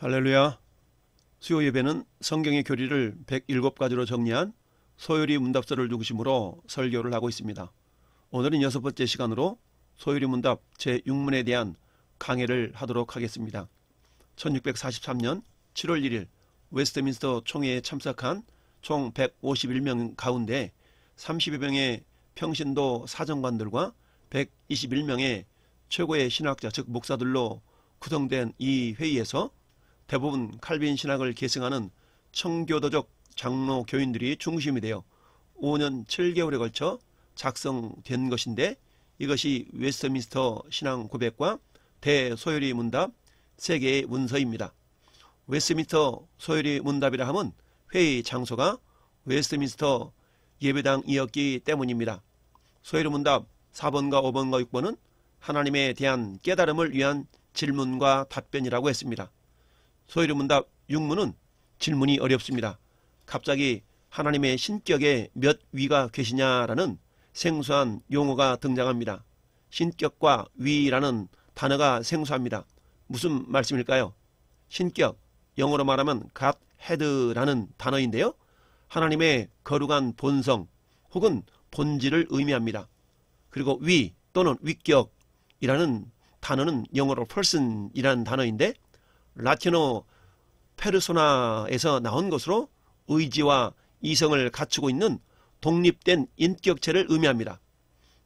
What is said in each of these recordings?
할렐루야. 수요 예배는 성경의 교리를 107가지로 정리한 소요리 문답서를 중심으로 설교를 하고 있습니다. 오늘은 6번째 시간으로 소요리 문답 제6문에 대한 강해를 하도록 하겠습니다. 1643년 7월 1일 웨스트민스터 총회에 참석한 총 151명 가운데 30여 명의 평신도 사정관들과 121명의 최고의 신학자 즉 목사들로 구성된 이 회의에서 대부분 칼빈 신학을 계승하는 청교도적 장로 교인들이 중심이 되어 5년 7개월에 걸쳐 작성된 것인데, 이것이 웨스트민스터 신앙 고백과 대소요리 문답 3개의 문서입니다. 웨스트민스터 소요리 문답이라 함은 회의 장소가 웨스트민스터 예배당이었기 때문입니다. 소요리 문답 4번과 5번과 6번은 하나님에 대한 깨달음을 위한 질문과 답변이라고 했습니다. 소요리 문답 6문은 질문이 어렵습니다. 갑자기 하나님의 신격에 몇 위가 계시냐라는 생소한 용어가 등장합니다. 신격과 위라는 단어가 생소합니다. 무슨 말씀일까요? 신격, 영어로 말하면 Godhead라는 단어인데요, 하나님의 거룩한 본성 혹은 본질을 의미합니다. 그리고 위 또는 위격이라는 단어는 영어로 person이라는 단어인데, 라틴어 페르소나에서 나온 것으로 의지와 이성을 갖추고 있는 독립된 인격체를 의미합니다.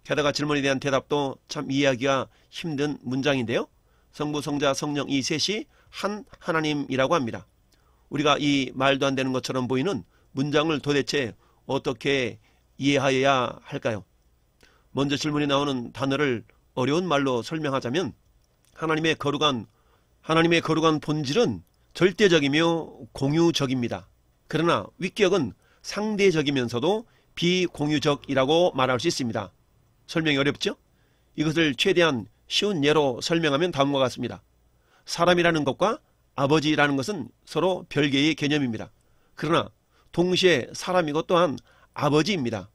게다가 질문에 대한 대답도 참 이해하기가 힘든 문장인데요, 성부, 성자, 성령 이 셋이 한 하나님이라고 합니다. 우리가 이 말도 안 되는 것처럼 보이는 문장을 도대체 어떻게 이해하여야 할까요? 먼저 질문에 나오는 단어를 어려운 말로 설명하자면, 하나님의 거룩한 본질은 절대적이며 공유적입니다. 그러나 위격은 상대적이면서도 비공유적이라고 말할 수 있습니다. 설명이 어렵죠? 이것을 최대한 쉬운 예로 설명하면 다음과 같습니다. 사람이라는 것과 아버지라는 것은 서로 별개의 개념입니다. 그러나 동시에 사람이고 또한 아버지입니다.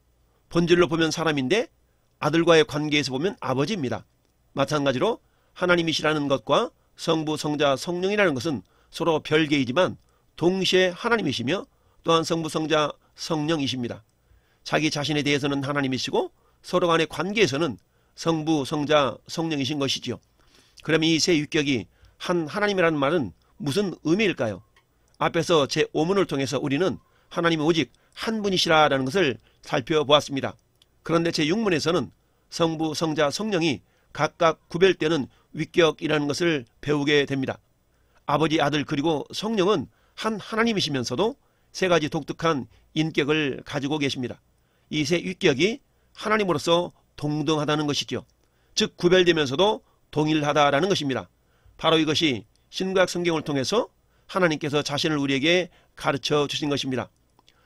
본질로 보면 사람인데 아들과의 관계에서 보면 아버지입니다. 마찬가지로 하나님이시라는 것과 성부, 성자, 성령이라는 것은 서로 별개이지만 동시에 하나님이시며 또한 성부, 성자, 성령이십니다. 자기 자신에 대해서는 하나님이시고 서로 간의 관계에서는 성부, 성자, 성령이신 것이지요. 그럼 이 세 위격이 한 하나님이라는 말은 무슨 의미일까요? 앞에서 제5문을 통해서 우리는 하나님이 오직 한 분이시라는 것을 살펴보았습니다. 그런데 제6문에서는 성부, 성자, 성령이 각각 구별되는 위격이라는 것을 배우게 됩니다. 아버지, 아들 그리고 성령은 한 하나님이시면서도 세 가지 독특한 인격을 가지고 계십니다. 이 세 위격이 하나님으로서 동등하다는 것이죠. 즉 구별되면서도 동일하다라는 것입니다. 바로 이것이 신구약 성경을 통해서 하나님께서 자신을 우리에게 가르쳐 주신 것입니다.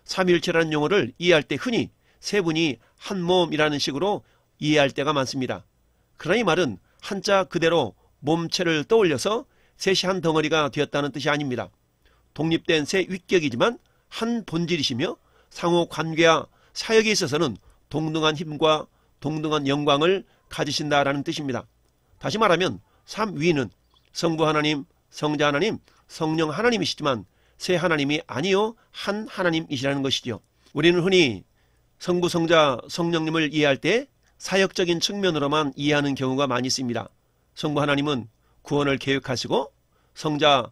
삼위일체라는 용어를 이해할 때 흔히 세 분이 한 몸이라는 식으로 이해할 때가 많습니다. 그러나 이 말은 한자 그대로 몸체를 떠올려서 셋이 한 덩어리가 되었다는 뜻이 아닙니다. 독립된 세 위격이지만 한 본질이시며 상호 관계와 사역에 있어서는 동등한 힘과 동등한 영광을 가지신다라는 뜻입니다. 다시 말하면 삼위는 성부 하나님, 성자 하나님, 성령 하나님이시지만 세 하나님이 아니요 한 하나님이시라는 것이죠. 우리는 흔히 성부, 성자, 성령님을 이해할 때 사역적인 측면으로만 이해하는 경우가 많이 있습니다. 성부 하나님은 구원을 계획하시고, 성자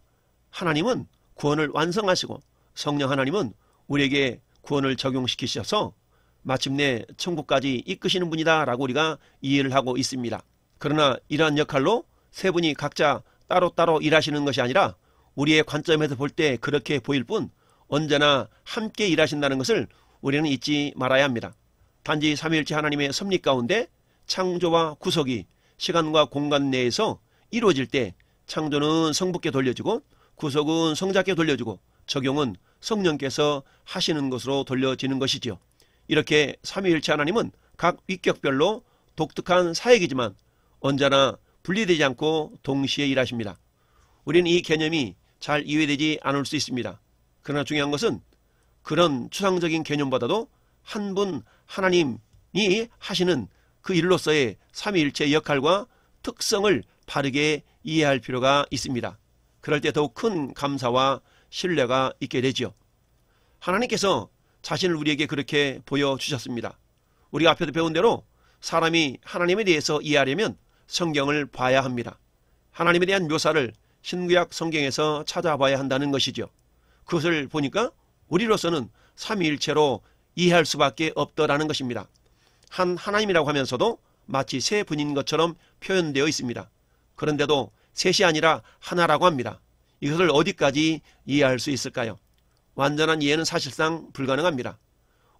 하나님은 구원을 완성하시고, 성령 하나님은 우리에게 구원을 적용시키셔서 마침내 천국까지 이끄시는 분이다 라고 우리가 이해를 하고 있습니다. 그러나 이러한 역할로 세 분이 각자 따로따로 일하시는 것이 아니라 우리의 관점에서 볼 때 그렇게 보일 뿐 언제나 함께 일하신다는 것을 우리는 잊지 말아야 합니다. 단지 삼위일체 하나님의 섭리 가운데 창조와 구속이 시간과 공간 내에서 이루어질 때 창조는 성부께 돌려지고 구속은 성자께 돌려지고 적용은 성령께서 하시는 것으로 돌려지는 것이지요. 이렇게 삼위일체 하나님은 각 위격별로 독특한 사역이지만 언제나 분리되지 않고 동시에 일하십니다. 우리는 이 개념이 잘 이해되지 않을 수 있습니다. 그러나 중요한 것은 그런 추상적인 개념보다도 한 분 하나님이 하시는 그 일로서의 삼위일체의 역할과 특성을 바르게 이해할 필요가 있습니다. 그럴 때 더욱 큰 감사와 신뢰가 있게 되지요. 하나님께서 자신을 우리에게 그렇게 보여주셨습니다. 우리가 앞에도 배운 대로 사람이 하나님에 대해서 이해하려면 성경을 봐야 합니다. 하나님에 대한 묘사를 신구약 성경에서 찾아봐야 한다는 것이죠. 그것을 보니까 우리로서는 삼위일체로 이해할 수밖에 없더라는 것입니다. 한 하나님이라고 하면서도 마치 세 분인 것처럼 표현되어 있습니다. 그런데도 셋이 아니라 하나라고 합니다. 이것을 어디까지 이해할 수 있을까요? 완전한 이해는 사실상 불가능합니다.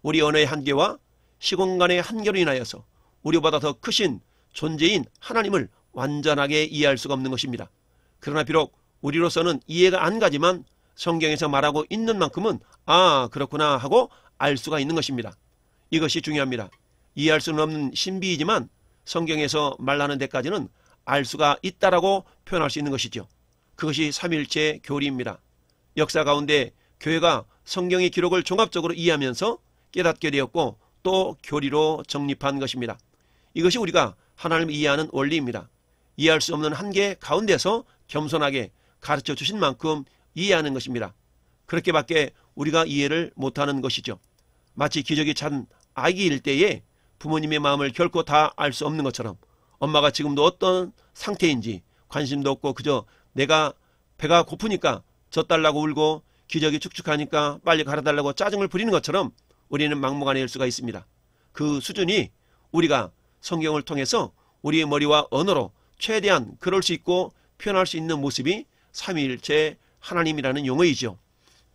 우리 언어의 한계와 시공간의 한계로 인하여서 우리보다 더 크신 존재인 하나님을 완전하게 이해할 수가 없는 것입니다. 그러나 비록 우리로서는 이해가 안 가지만 성경에서 말하고 있는 만큼은 아 그렇구나 하고 알 수가 있는 것입니다. 이것이 중요합니다. 이해할 수는 없는 신비이지만 성경에서 말하는 데까지는 알 수가 있다라고 표현할 수 있는 것이죠. 그것이 삼위일체 교리입니다. 역사 가운데 교회가 성경의 기록을 종합적으로 이해하면서 깨닫게 되었고 또 교리로 정립한 것입니다. 이것이 우리가 하나님을 이해하는 원리입니다. 이해할 수 없는 한계 가운데서 겸손하게 가르쳐 주신 만큼 이해하는 것입니다. 그렇게밖에 우리가 이해를 못하는 것이죠. 마치 기저귀 찬 아기일 때에 부모님의 마음을 결코 다 알 수 없는 것처럼 엄마가 지금도 어떤 상태인지 관심도 없고 그저 내가 배가 고프니까 젖달라고 울고 기저귀 축축하니까 빨리 갈아달라고 짜증을 부리는 것처럼 우리는 막무가내일 수가 있습니다. 그 수준이 우리가 성경을 통해서 우리의 머리와 언어로 최대한 그럴 수 있고 표현할 수 있는 모습이 삼위일체 하나님이라는 용어이죠.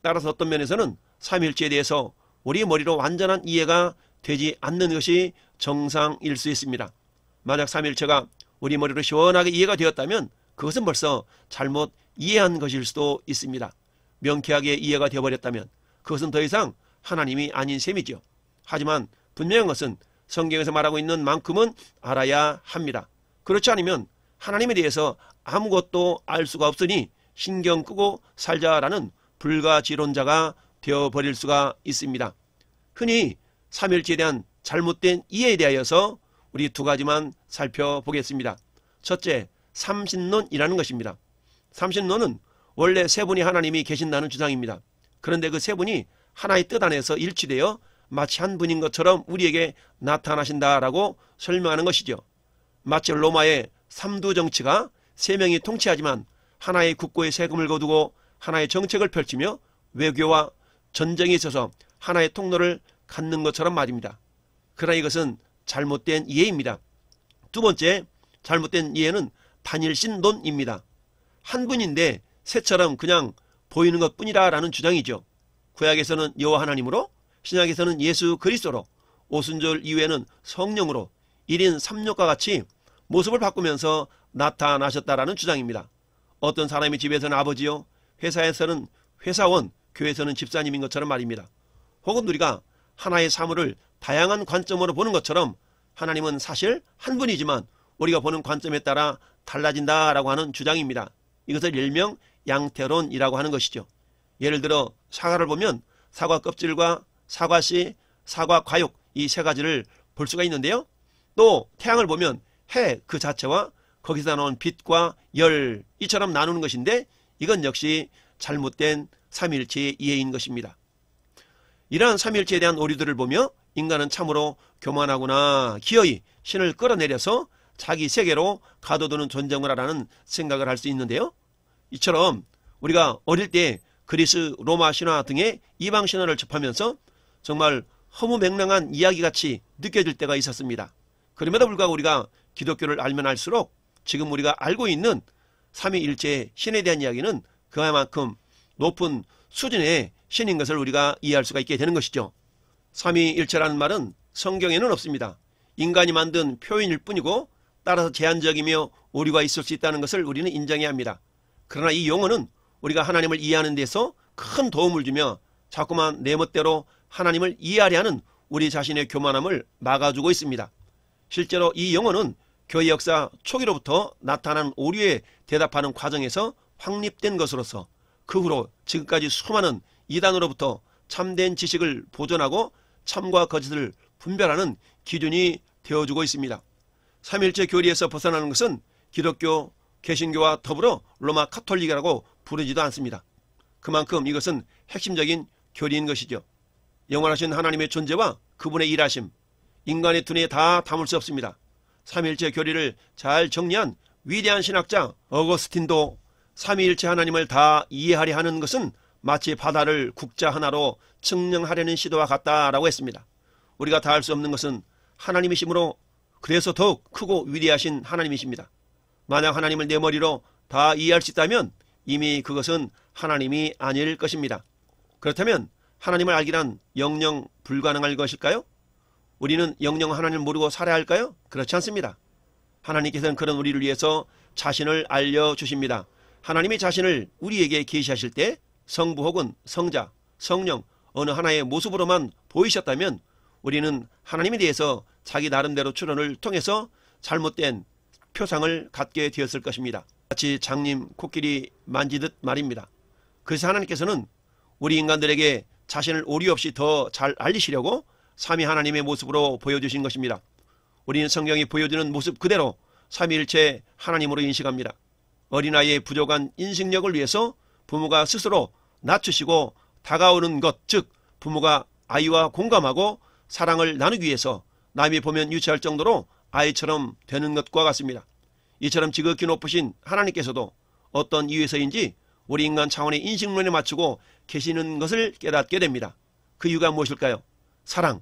따라서 어떤 면에서는 삼위일체에 대해서 우리의 머리로 완전한 이해가 되지 않는 것이 정상일 수 있습니다. 만약 삼위일체가 우리 머리로 시원하게 이해가 되었다면 그것은 벌써 잘못 이해한 것일 수도 있습니다. 명쾌하게 이해가 되어버렸다면 그것은 더 이상 하나님이 아닌 셈이죠. 하지만 분명한 것은 성경에서 말하고 있는 만큼은 알아야 합니다. 그렇지 않으면 하나님에 대해서 아무것도 알 수가 없으니 신경 끄고 살자라는 불가지론자가 되어버릴 수가 있습니다. 흔히 삼위일체에 대한 잘못된 이해에 대하여서 우리 두 가지만 살펴보겠습니다. 첫째, 삼신론이라는 것입니다. 삼신론은 원래 세 분이 하나님이 계신다는 주장입니다. 그런데 그 세 분이 하나의 뜻 안에서 일치되어 마치 한 분인 것처럼 우리에게 나타나신다라고 설명하는 것이죠. 마치 로마의 삼두 정치가 세 명이 통치하지만 하나의 국고에 세금을 거두고 하나의 정책을 펼치며 외교와 전쟁에 있어서 하나의 통로를 갖는 것처럼 말입니다. 그러나 이것은 잘못된 이해입니다. 두 번째, 잘못된 이해는 단일신론입니다. 한 분인데 새처럼 그냥 보이는 것뿐이라 라는 주장이죠. 구약에서는 여호와 하나님으로, 신약에서는 예수 그리스도로, 오순절 이후에는 성령으로 1인 3력과 같이 모습을 바꾸면서 나타나셨다라는 주장입니다. 어떤 사람이 집에서는 아버지요, 회사에서는 회사원, 교회에서는 집사님인 것처럼 말입니다. 혹은 우리가 하나의 사물을 다양한 관점으로 보는 것처럼 하나님은 사실 한 분이지만 우리가 보는 관점에 따라 달라진다라고 하는 주장입니다. 이것을 일명 양태론이라고 하는 것이죠. 예를 들어 사과를 보면 사과 껍질과 사과씨, 사과 과육 이 세 가지를 볼 수가 있는데요. 또 태양을 보면 해 그 자체와 거기서 나온 빛과 열 이처럼 나누는 것인데 이건 역시 잘못된 삼위일체의 이해인 것입니다. 이러한 삼위일체에 대한 오류들을 보며 인간은 참으로 교만하구나, 기어이 신을 끌어내려서 자기 세계로 가둬두는 존재구나 라는 생각을 할 수 있는데요. 이처럼 우리가 어릴 때 그리스 로마 신화 등의 이방 신화를 접하면서 정말 허무맹랑한 이야기같이 느껴질 때가 있었습니다. 그럼에도 불구하고 우리가 기독교를 알면 알수록 지금 우리가 알고 있는 삼위일체의 신에 대한 이야기는 그만큼 높은 수준의 신인 것을 우리가 이해할 수가 있게 되는 것이죠. 삼위일체라는 말은 성경에는 없습니다. 인간이 만든 표현일 뿐이고 따라서 제한적이며 오류가 있을 수 있다는 것을 우리는 인정해야 합니다. 그러나 이 용어는 우리가 하나님을 이해하는 데서 큰 도움을 주며 자꾸만 내 멋대로 하나님을 이해하려 하는 우리 자신의 교만함을 막아주고 있습니다. 실제로 이 용어는 교회 역사 초기로부터 나타난 오류에 대답하는 과정에서 확립된 것으로서 그 후로 지금까지 수많은 이단으로부터 참된 지식을 보존하고 참과 거짓을 분별하는 기준이 되어주고 있습니다. 삼위일체 교리에서 벗어나는 것은 기독교, 개신교와 더불어 로마 카톨릭이라고 부르지도 않습니다. 그만큼 이것은 핵심적인 교리인 것이죠. 영원하신 하나님의 존재와 그분의 일하심, 인간의 두뇌에 다 담을 수 없습니다. 삼위일체 교리를 잘 정리한 위대한 신학자 어거스틴도 삼위일체 하나님을 다 이해하려 하는 것은 마치 바다를 국자 하나로 증명하려는 시도와 같다라고 했습니다. 우리가 다 할 수 없는 것은 하나님이시므로 그래서 더욱 크고 위대하신 하나님이십니다. 만약 하나님을 내 머리로 다 이해할 수 있다면 이미 그것은 하나님이 아닐 것입니다. 그렇다면 하나님을 알기란 영영 불가능할 것일까요? 우리는 영영 하나님을 모르고 살아야 할까요? 그렇지 않습니다. 하나님께서는 그런 우리를 위해서 자신을 알려주십니다. 하나님이 자신을 우리에게 계시하실 때 성부 혹은 성자, 성령 어느 하나의 모습으로만 보이셨다면 우리는 하나님에 대해서 자기 나름대로 추론을 통해서 잘못된 표상을 갖게 되었을 것입니다. 마치 장님 코끼리 만지듯 말입니다. 그래서 하나님께서는 우리 인간들에게 자신을 오류 없이 더 잘 알리시려고 삼위 하나님의 모습으로 보여주신 것입니다. 우리는 성경이 보여주는 모습 그대로 삼위일체 하나님으로 인식합니다. 어린아이의 부족한 인식력을 위해서 부모가 스스로 낮추시고 다가오는 것, 즉 부모가 아이와 공감하고 사랑을 나누기 위해서 남이 보면 유치할 정도로 아이처럼 되는 것과 같습니다. 이처럼 지극히 높으신 하나님께서도 어떤 이유에서인지 우리 인간 차원의 인식론에 맞추고 계시는 것을 깨닫게 됩니다. 그 이유가 무엇일까요? 사랑.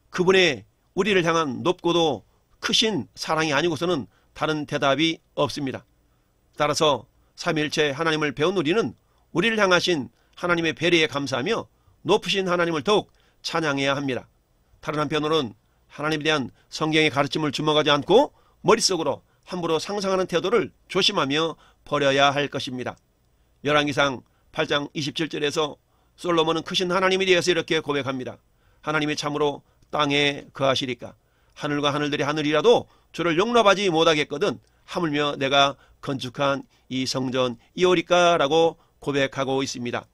그분의 우리를 향한 높고도 크신 사랑이 아니고서는 다른 대답이 없습니다. 따라서 삼위일체 하나님을 배운 우리는 우리를 향하신 하나님의 배려에 감사하며 높으신 하나님을 더욱 찬양해야 합니다. 다른 한편으로는 하나님에 대한 성경의 가르침을 주목하지 않고 머릿속으로 함부로 상상하는 태도를 조심하며 버려야 할 것입니다. 열왕기상 8장 27절에서 솔로몬은 크신 하나님에 대해서 이렇게 고백합니다. 하나님이 참으로 땅에 거하시리까 하늘과 하늘들의 하늘이라도 주를 용납하지 못하겠거든 하물며 내가 건축한 이 성전이오리까 라고 고백하고 있습니다.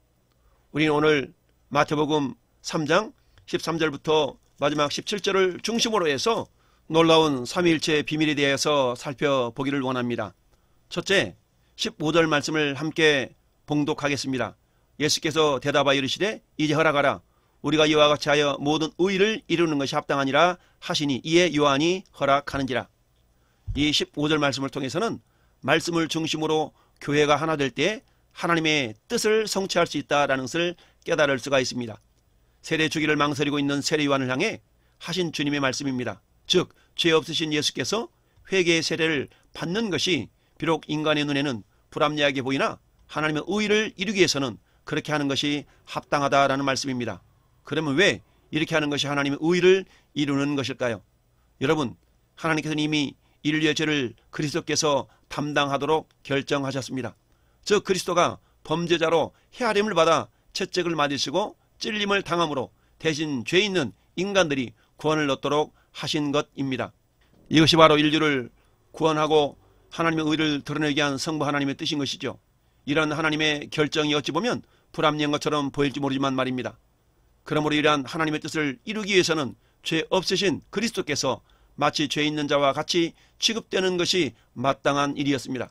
우리는 오늘 마태복음 3장 13절부터 마지막 17절을 중심으로 해서 놀라운 삼위일체의 비밀에 대해서 살펴보기를 원합니다. 첫째, 15절 말씀을 함께 봉독하겠습니다. 예수께서 대답하여 이르시되 이제 허락하라. 우리가 이와 같이 하여 모든 의를 이루는 것이 합당하니라 하시니 이에 요한이 허락하는지라. 이 15절 말씀을 통해서는 말씀을 중심으로 교회가 하나 될 때 하나님의 뜻을 성취할 수 있다는 것을 깨달을 수가 있습니다. 세례 주기를 망설이고 있는 세례 요한을 향해 하신 주님의 말씀입니다. 즉 죄 없으신 예수께서 회개의 세례를 받는 것이 비록 인간의 눈에는 불합리하게 보이나 하나님의 의를 이루기 위해서는 그렇게 하는 것이 합당하다라는 말씀입니다. 그러면 왜 이렇게 하는 것이 하나님의 의를 이루는 것일까요? 여러분, 하나님께서는 이미 인류의 죄를 그리스도께서 담당하도록 결정하셨습니다. 즉 그리스도가 범죄자로 헤아림을 받아 채찍을 맞으시고 찔림을 당함으로 대신 죄 있는 인간들이 구원을 얻도록 하신 것입니다. 이것이 바로 인류를 구원하고 하나님의 의를 드러내게 한 성부 하나님의 뜻인 것이죠. 이런 하나님의 결정이 어찌 보면 불합리한 것처럼 보일지 모르지만 말입니다. 그러므로 이러한 하나님의 뜻을 이루기 위해서는 죄 없으신 그리스도께서 마치 죄 있는 자와 같이 취급되는 것이 마땅한 일이었습니다.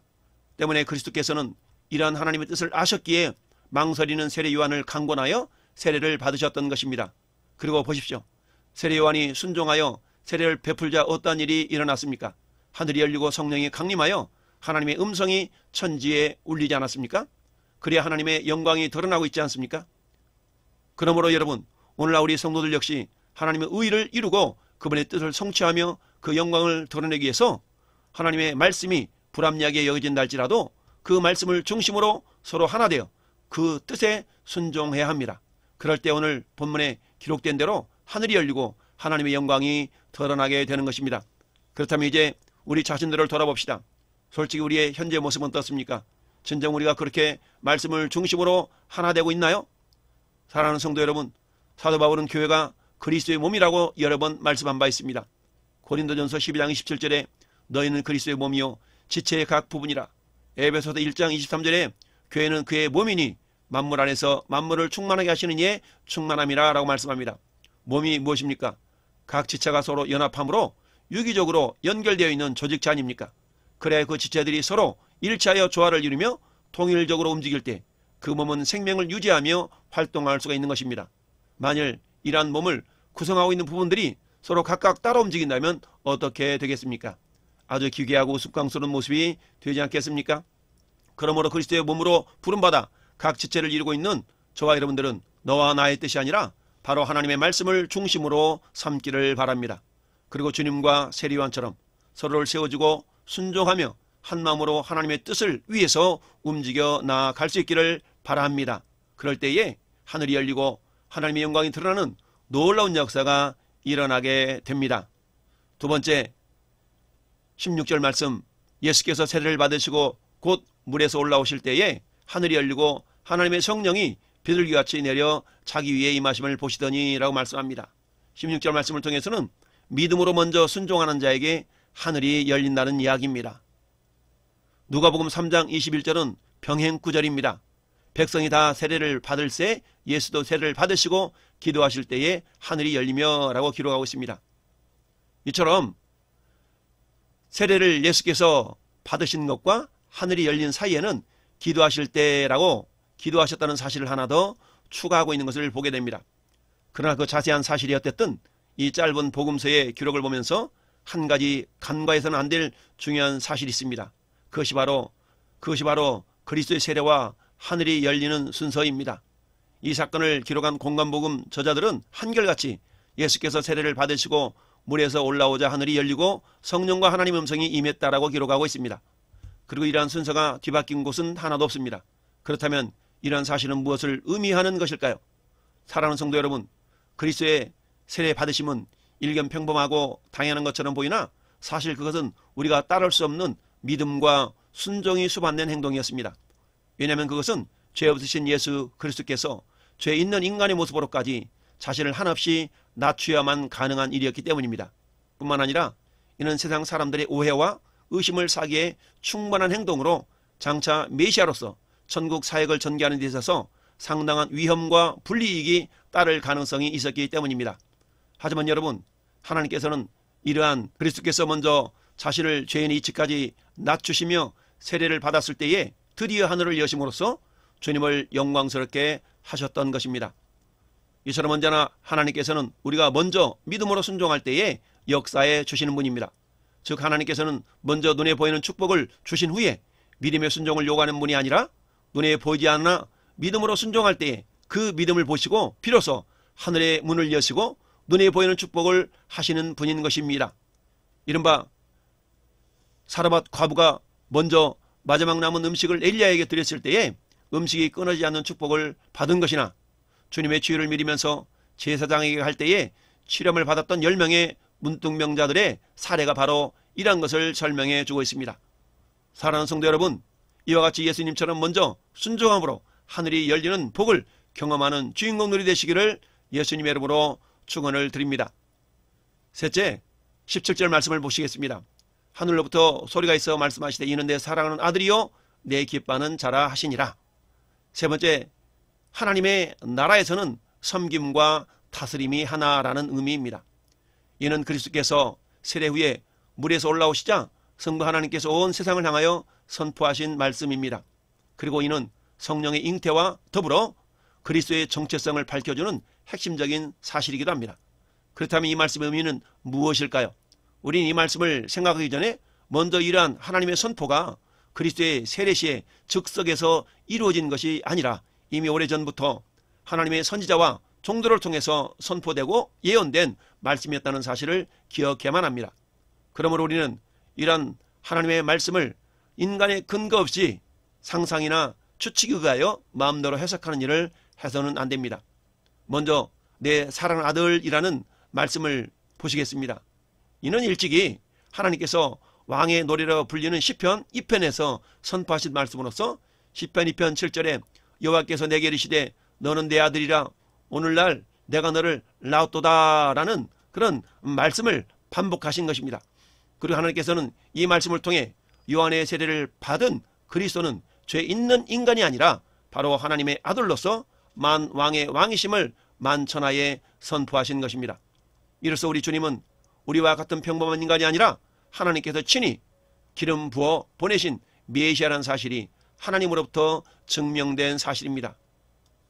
때문에 그리스도께서는 이러한 하나님의 뜻을 아셨기에 망설이는 세례 요한을 강권하여 세례를 받으셨던 것입니다. 그리고 보십시오. 세례 요한이 순종하여 세례를 베풀자 어떠한 일이 일어났습니까? 하늘이 열리고 성령이 강림하여 하나님의 음성이 천지에 울리지 않았습니까? 그래야 하나님의 영광이 드러나고 있지 않습니까? 그러므로 여러분, 오늘날 우리 성도들 역시 하나님의 의를 이루고 그분의 뜻을 성취하며 그 영광을 드러내기 위해서 하나님의 말씀이 불합리하게 여겨진다 할지라도 그 말씀을 중심으로 서로 하나 되어 그 뜻에 순종해야 합니다. 그럴 때 오늘 본문에 기록된 대로 하늘이 열리고 하나님의 영광이 드러나게 되는 것입니다. 그렇다면 이제 우리 자신들을 돌아봅시다. 솔직히 우리의 현재 모습은 어떻습니까? 진정 우리가 그렇게 말씀을 중심으로 하나 되고 있나요? 사랑하는 성도 여러분, 사도 바울은 교회가 그리스도의 몸이라고 여러 번 말씀한 바 있습니다. 고린도전서 12장 27절에 너희는 그리스도의 몸이요 지체의 각 부분이라. 에베소서 1장 23절에 교회는 그의 몸이니 만물 안에서 만물을 충만하게 하시는 이의 충만함이라 라고 말씀합니다. 몸이 무엇입니까? 각 지체가 서로 연합함으로 유기적으로 연결되어 있는 조직체 아닙니까? 그래야 그 지체들이 서로 일치하여 조화를 이루며 통일적으로 움직일 때 그 몸은 생명을 유지하며 활동할 수가 있는 것입니다. 만일 이러한 몸을 구성하고 있는 부분들이 서로 각각 따로 움직인다면 어떻게 되겠습니까? 아주 기괴하고 습관스러운 모습이 되지 않겠습니까? 그러므로 그리스도의 몸으로 부름받아 각 지체를 이루고 있는 저와 여러분들은 너와 나의 뜻이 아니라 바로 하나님의 말씀을 중심으로 삼기를 바랍니다. 그리고 주님과 세리요한처럼 서로를 세워주고 순종하며 한 마음으로 하나님의 뜻을 위해서 움직여 나아갈 수 있기를 바랍니다. 그럴 때에 하늘이 열리고 하나님의 영광이 드러나는 놀라운 역사가 일어나게 됩니다. 두 번째, 16절 말씀, 예수께서 세례를 받으시고 곧 물에서 올라오실 때에 하늘이 열리고 하나님의 성령이 비둘기같이 내려 자기 위에 임하심을 보시더니 라고 말씀합니다. 16절 말씀을 통해서는 믿음으로 먼저 순종하는 자에게 하늘이 열린다는 이야기입니다. 누가복음 3장 21절은 병행구절입니다. 백성이 다 세례를 받을새 예수도 세례를 받으시고 기도하실 때에 하늘이 열리며 라고 기록하고 있습니다. 이처럼 세례를 예수께서 받으신 것과 하늘이 열린 사이에는 기도하실 때라고 기도하셨다는 사실을 하나 더 추가하고 있는 것을 보게 됩니다. 그러나 그 자세한 사실이 어땠든 이 짧은 복음서의 기록을 보면서 한 가지 간과해서는 안 될 중요한 사실이 있습니다. 그것이 바로 그리스도의 세례와 하늘이 열리는 순서입니다. 이 사건을 기록한 공관복음 저자들은 한결같이 예수께서 세례를 받으시고 물에서 올라오자 하늘이 열리고 성령과 하나님의 음성이 임했다라고 기록하고 있습니다. 그리고 이러한 순서가 뒤바뀐 곳은 하나도 없습니다. 그렇다면 이러한 사실은 무엇을 의미하는 것일까요? 사랑하는 성도 여러분, 그리스도의 세례 받으심은 일견평범하고 당연한 것처럼 보이나 사실 그것은 우리가 따를 수 없는 믿음과 순종이 수반된 행동이었습니다. 왜냐하면 그것은 죄 없으신 예수 그리스도께서 죄 있는 인간의 모습으로까지 자신을 한없이 낮추어야만 가능한 일이었기 때문입니다. 뿐만 아니라 이는 세상 사람들의 오해와 의심을 사기에 충분한 행동으로 장차 메시아로서 천국 사역을 전개하는 데 있어서 상당한 위험과 불이익이 따를 가능성이 있었기 때문입니다. 하지만 여러분, 하나님께서는 이러한 그리스도께서 먼저 자신을 죄인의 이치까지 낮추시며 세례를 받았을 때에 드디어 하늘을 여심으로써 주님을 영광스럽게 하셨던 것입니다. 이처럼 언제나 하나님께서는 우리가 먼저 믿음으로 순종할 때에 역사해 주시는 분입니다. 즉 하나님께서는 먼저 눈에 보이는 축복을 주신 후에 믿음의 순종을 요구하는 분이 아니라 눈에 보이지 않아 믿음으로 순종할 때에 그 믿음을 보시고 비로소 하늘의 문을 여시고 눈에 보이는 축복을 하시는 분인 것입니다. 이른바 사르밧 과부가 먼저 마지막 남은 음식을 엘리야에게 드렸을 때에 음식이 끊어지지 않는 축복을 받은 것이나 주님의 치유를 믿으면서 제사장에게 갈 때에 치료를 받았던 10명의 문둥병자들의 사례가 바로 이러한 것을 설명해 주고 있습니다. 사랑하는 성도 여러분, 이와 같이 예수님처럼 먼저 순종함으로 하늘이 열리는 복을 경험하는 주인공들이 되시기를 예수님의 이름으로 축원을 드립니다. 셋째, 17절 말씀을 보시겠습니다. 하늘로부터 소리가 있어 말씀하시되 이는 내 사랑하는 아들이요 내 기뻐하는 자라 하시니라. 세 번째, 하나님의 나라에서는 섬김과 다스림이 하나라는 의미입니다. 이는 그리스도께서 세례 후에 물에서 올라오시자 성부 하나님께서 온 세상을 향하여 선포하신 말씀입니다. 그리고 이는 성령의 잉태와 더불어 그리스도의 정체성을 밝혀주는 핵심적인 사실이기도 합니다. 그렇다면 이 말씀의 의미는 무엇일까요? 우리는 이 말씀을 생각하기 전에 먼저 이러한 하나님의 선포가 그리스도의 세례 시에 즉석에서 이루어진 것이 아니라 이미 오래전부터 하나님의 선지자와 종들을 통해서 선포되고 예언된 말씀이었다는 사실을 기억해야만 합니다. 그러므로 우리는 이러한 하나님의 말씀을 인간의 근거 없이 상상이나 추측에 의하여 마음대로 해석하는 일을 해서는 안 됩니다. 먼저 내 사랑하는 아들이라는 말씀을 보시겠습니다. 이는 일찍이 하나님께서 왕의 노래로 불리는 시편 2편에서 선포하신 말씀으로서 시편 2편 7절에 여호와께서 내게 이르시되 너는 내 아들이라 오늘날 내가 너를 낳았도다 라는 그런 말씀을 반복하신 것입니다. 그리고 하나님께서는 이 말씀을 통해 요한의 세례를 받은 그리스도는 죄 있는 인간이 아니라 바로 하나님의 아들로서 만왕의 왕이심을 만천하에 선포하신 것입니다. 이로써 우리 주님은 우리와 같은 평범한 인간이 아니라 하나님께서 친히 기름 부어 보내신 메시아라는 사실이 하나님으로부터 증명된 사실입니다.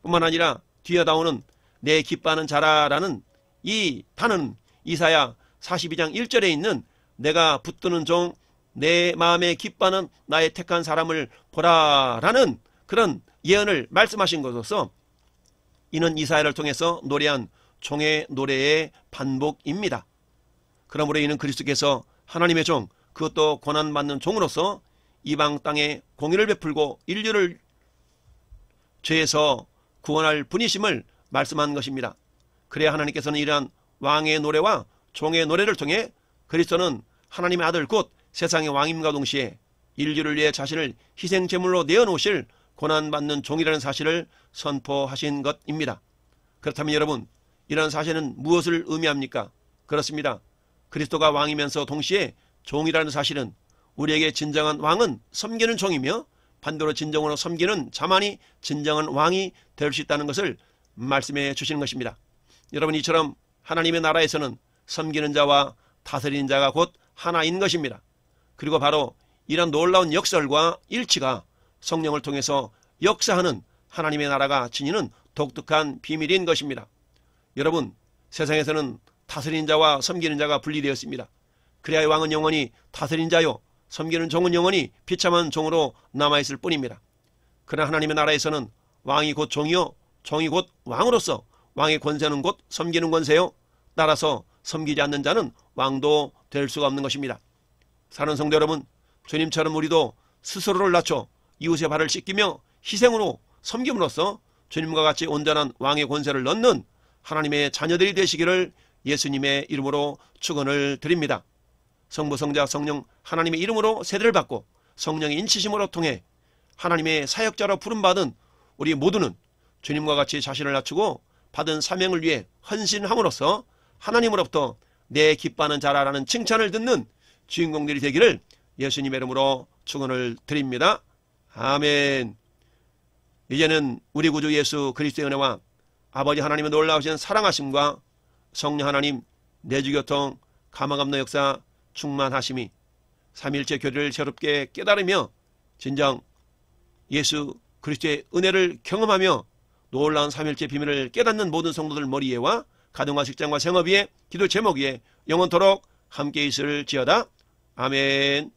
뿐만 아니라 뒤에 나오는 내 기뻐하는 자라라는 이 단어는 이사야 42장 1절에 있는 내가 붙드는 종 내 마음에 기뻐하는 나의 택한 사람을 보라라는 그런 예언을 말씀하신 것으로서 이는 이사야를 통해서 노래한 종의 노래의 반복입니다. 그러므로 이는 그리스도께서 하나님의 종, 그것도 고난받는 종으로서 이방 땅에 공의를 베풀고 인류를 죄에서 구원할 분이심을 말씀한 것입니다. 그래야 하나님께서는 이러한 왕의 노래와 종의 노래를 통해 그리스도는 하나님의 아들 곧 세상의 왕임과 동시에 인류를 위해 자신을 희생제물로 내어놓으실 고난받는 종이라는 사실을 선포하신 것입니다. 그렇다면 여러분, 이러한 사실은 무엇을 의미합니까? 그렇습니다. 그리스도가 왕이면서 동시에 종이라는 사실은 우리에게 진정한 왕은 섬기는 종이며 반대로 진정으로 섬기는 자만이 진정한 왕이 될 수 있다는 것을 말씀해 주시는 것입니다. 여러분, 이처럼 하나님의 나라에서는 섬기는 자와 다스리는 자가 곧 하나인 것입니다. 그리고 바로 이런 놀라운 역설과 일치가 성령을 통해서 역사하는 하나님의 나라가 지니는 독특한 비밀인 것입니다. 여러분, 세상에서는 다스리는 자와 섬기는 자가 분리되었습니다. 그래야 왕은 영원히 다스리는 자요, 섬기는 종은 영원히 비참한 종으로 남아있을 뿐입니다. 그러나 하나님의 나라에서는 왕이 곧 종이요, 종이 곧 왕으로서 왕의 권세는 곧 섬기는 권세요, 따라서 섬기지 않는 자는 왕도 될 수가 없는 것입니다. 사는 성도 여러분, 주님처럼 우리도 스스로를 낮춰 이웃의 발을 씻기며 희생으로 섬김으로써 주님과 같이 온전한 왕의 권세를 넣는 하나님의 자녀들이 되시기를 예수님의 이름으로 축원을 드립니다. 성부, 성자, 성령 하나님의 이름으로 세례를 받고 성령의 인치심으로 통해 하나님의 사역자로 부름받은 우리 모두는 주님과 같이 자신을 낮추고 받은 사명을 위해 헌신함으로써 하나님으로부터 내 기뻐하는 자라라는 칭찬을 듣는 주인공들이 되기를 예수님의 이름으로 축원을 드립니다. 아멘. 이제는 우리 구주 예수 그리스도의 은혜와 아버지 하나님의 놀라우신 사랑하심과 성령 하나님 내주교통 감화감동 역사 충만하심이 삼일체 교리를 새롭게 깨달으며 진정 예수 그리스도의 은혜를 경험하며 놀라운 삼일체 비밀을 깨닫는 모든 성도들 머리에와 가정과 직장과 생업 위에 기도 제목 위에 영원토록 함께 있을지어다. 아멘.